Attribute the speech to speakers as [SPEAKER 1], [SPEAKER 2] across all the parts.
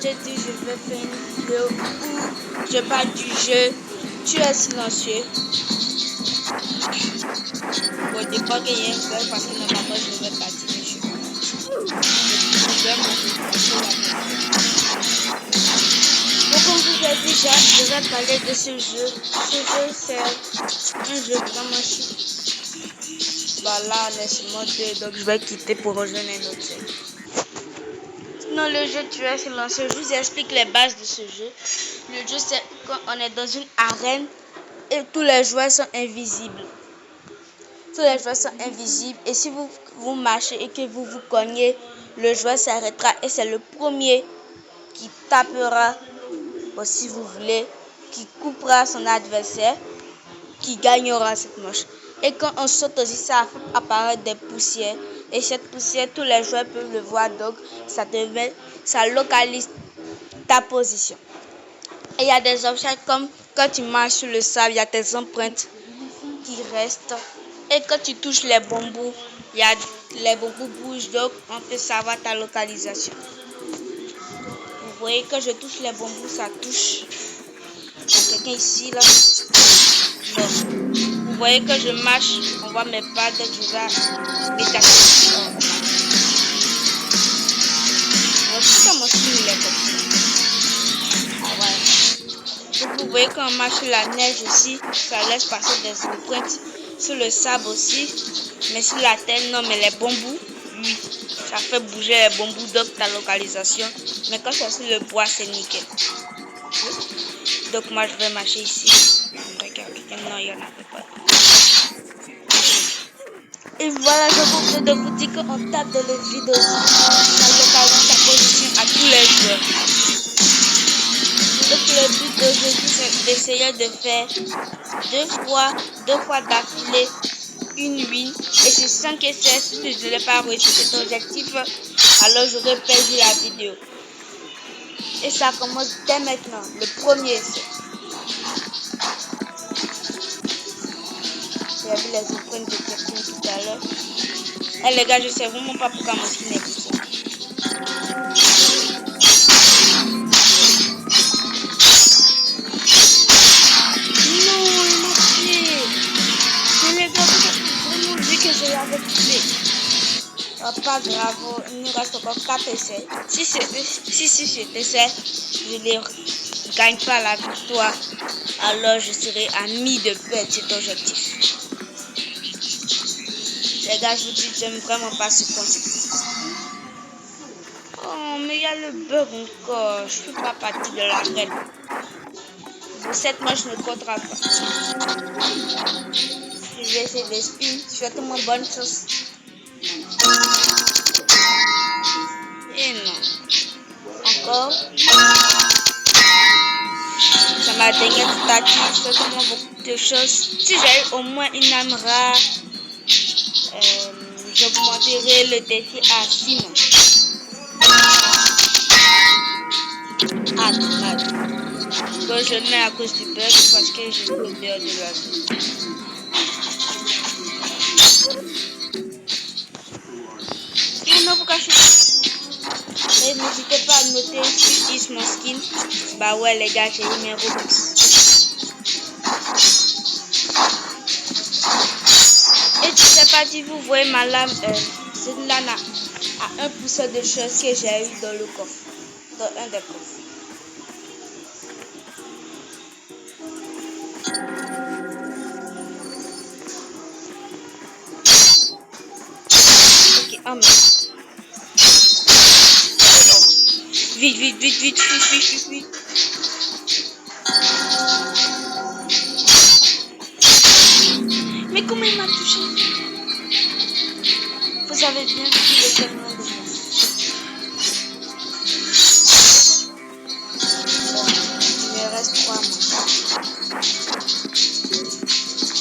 [SPEAKER 1] j'ai dit je vais faire une vidéo où je parle du jeu Tu es silencieux. Bon, je crois qu'il y a un bug parce que normalement je vais partir du jeu. Donc comme je vous ai dit déjà, je vais parler de ce jeu. Ce jeu c'est un jeu vraiment chic. Bah là on est sur mode 2, donc je vais quitter pour rejoindre un autre jeu. Sinon le jeu Tu es silencieux, je vous explique les bases de ce jeu. Le jeu c'est quand on est dans une arène et tous les joueurs sont invisibles. Tous les joueurs sont invisibles et si vous marchez et que vous vous cognez, le joueur s'arrêtera et c'est le premier qui tapera, ou si vous voulez, qui coupera son adversaire, qui gagnera cette manche. Et quand on saute aussi, ça fait apparaître des poussières. Et cette poussière, tous les joueurs peuvent le voir, donc ça localise ta position. Et il y a des objets comme quand tu marches sur le sable, il y a tes empreintes qui restent. Et quand tu touches les bambous, les bambous bougent, donc on peut savoir ta localisation. Vous voyez, quand je touche les bambous, ça touche. Il y a quelqu'un ici, là. Donc, vous voyez, quand je marche, on voit mes pas, donc je vais m'étaper. Comment il est comme ça? Ah ouais. Donc, vous voyez, quand on marche sur la neige aussi, ça laisse passer des empreintes. Sur le sable aussi, mais sur la terre, non, mais les bambous, oui, ça fait bouger les bambous, donc ta localisation. Mais quand c'est sur le bois, c'est nickel. Donc moi, je vais marcher ici. Regarde, non, il n'y en avait pas. Et voilà, je vous de vous dire qu'on tape dans le vide aussi. Ça localise ta position à tous les joueurs. Donc le but d'aujourd'hui, c'est d'essayer de faire deux fois d'affilée une win. Et si 5 essais, si je n'ai pas réussi cet objectif, alors j'aurais perdu la vidéo. Et ça commence dès maintenant, le premier essai. J'ai vu les empreintes de quelqu'un tout à l'heure. Et les gars, je sais vraiment pas pourquoi mon skin est comme ça. Je l'avais tué. Pas grave, il nous reste encore 4 essais. Si cet essai, je ne gagne pas la victoire, alors je serai ami de perdre cet objectif. Les gars, je vous dis, j'aime vraiment pas ce concept. Oh, mais il y a le bug encore. Je ne peux pas partir de la reine. Pour cette manche ne comptera pas. Je vais essayer de spin. Souhaite-moi bonne chance. Et non. Encore. Ça m'a donné tout statut. Souhaite-moi beaucoup de choses. Si j'ai au moins une âme rare, j'augmenterai le défi à 6 manches. Bon, je mets à cause du bug parce que j'ai le peur de l'oiseau. Non, pourquoi je suis... Et n'hésitez pas à noter si j'utilise mon skin. Bah ouais les gars, j'ai eu mes Robux. Et je sais pas si vous voyez ma lame, c'est une lame à 1% de chance que j'ai eu dans le coffre. Dans un des coffres. Ok, oh merde. Vite. Mais comment il m'a touché? Vous avez bien vu qu'il est tellement de moi. Bon, il me reste 3 mois.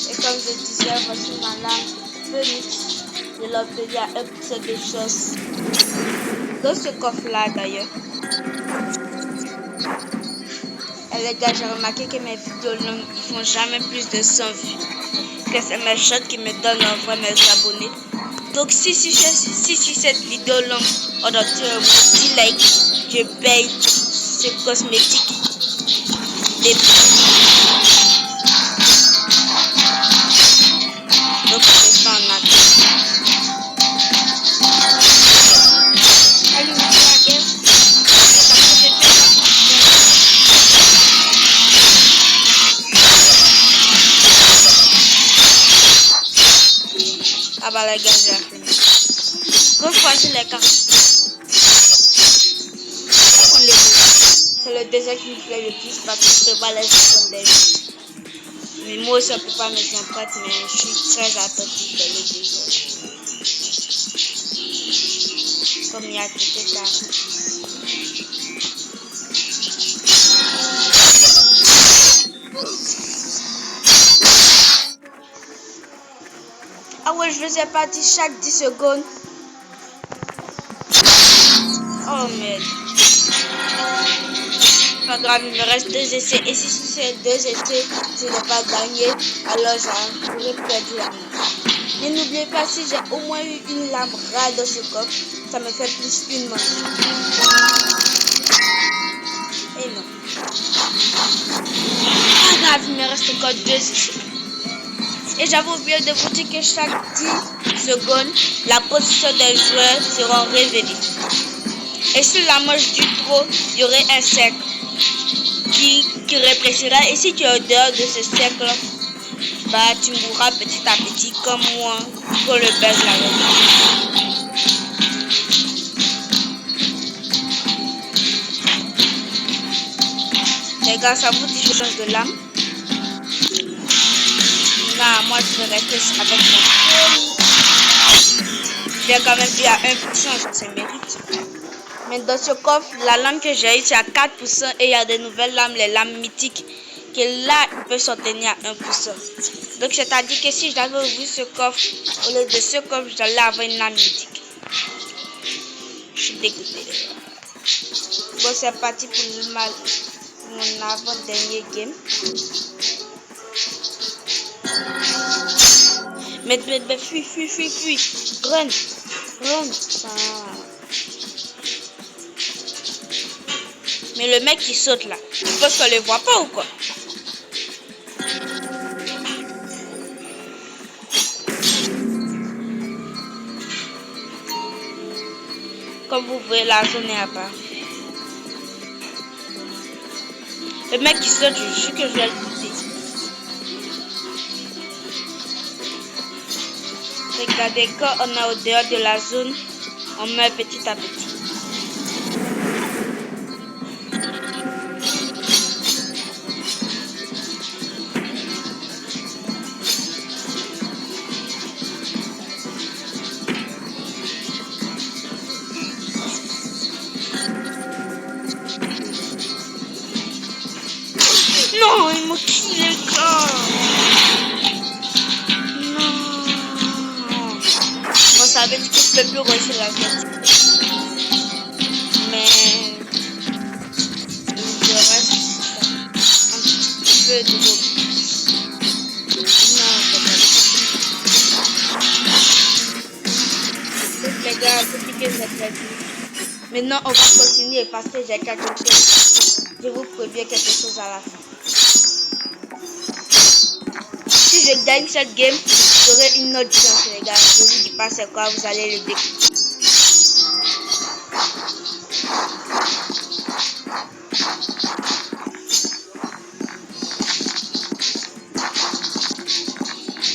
[SPEAKER 1] Et comme je disais, voici ma lame Phoenix. Je l'ai obtenue à 1% de chance. Dans ce coffre-là d'ailleurs. Et les gars, j'ai remarqué que mes vidéos longues, ils font jamais plus de 100 vues. Que c'est mes shots qui me donnent en vrai mes abonnés. Donc si sur cette vidéo longue, on obtient 10 likes, je paye c'est cosmétique. Des donc c'est ça en attente. Allez, la guerre. Ah bah les gars, j'ai fini. Go choisir les cartes. On les voit. C'est le désert qui me plaît le plus parce que je peux pas les prendre des jeux. Mais moi aussi, on peut pas me prête, mais je suis très attentif dans le désert. Comme il y a quelques cartes. Ah ouais, je faisais partie chaque 10 secondes. Oh merde. Pas grave, il me reste 2 essais. Et si c'est 2 essais, je n'ai pas gagné, alors j'aurais perdu la main. Mais n'oubliez pas, si j'ai au moins eu une lame rare dans ce coffre, ça me fait plus une main. Et non. Pas grave, il me reste encore 2 essais. Et j'avais oublié de vous dire que chaque 10 secondes, la position des joueurs sera révélée. Et sur la manche du trop, il y aurait un cercle qui réfléchira. Et si tu es au dehors de ce cercle, bah tu mourras petit à petit comme moi pour le buzz là-bas. Les gars, ça vous dit que je change de lame? Non, moi je vais rester avec mon. J'ai quand même eu à 1%, ça mérite. Mais dans ce coffre, la lame que j'ai eue, c'est à 4% et il y a de nouvelles lames, les lames mythiques, que là, ils peuvent s'en tenir à 1%. Donc, c'est-à-dire que si j'avais ouvert ce coffre, au lieu de ce coffre, j'allais avoir une lame mythique. Je suis dégoûtée. Bon, c'est parti pour mon avant-dernier game. Mais fuis. Run. Ah. Mais le mec qui saute là, il pense qu'on le voit pas ou quoi? Comme vous voyez, la zone est à part. Le mec qui saute, je suis que je vais le buter. Regardez, quand on est au dehors de la zone, on meurt petit à petit. Non, il m'a tué le gars. Non. On savait que je peux plus réussir la quête. Mais il me reste un petit peu de robot. Non, c'est pas. Les gars, c'est que j'ai perdu. Maintenant, on va continuer parce que j'ai quelque chose. Je vous préviens quelque chose à la fin. Si je gagne cette game, j'aurai une autre chance, les gars. Je vous dis pas c'est quoi, vous allez le découvrir.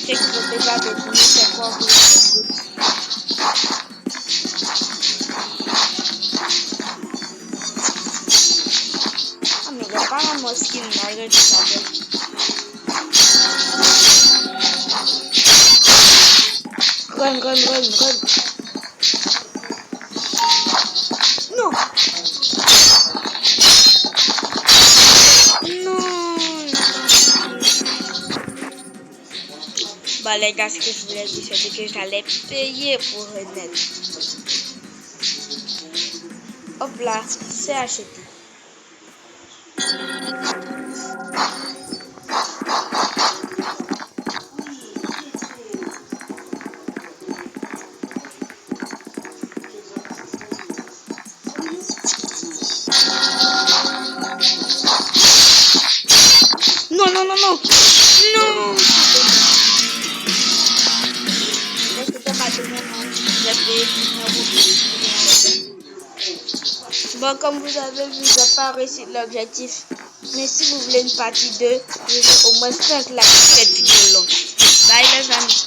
[SPEAKER 1] Ceux qui ont déjà deviné c'est quoi, vous écoutez. Ah, mais il n'y a pas un mosquée, mais malgré tout ça. Run. Non. Bah les gars, ce que je voulais dire, c'est que j'allais payer pour Renet. Hop là, c'est acheté. Bon, comme vous avez vu, j'ai pas réussi l'objectif. Mais si vous voulez une partie 2, je vais au moins 5 likes cette vidéo longue. Bye les amis.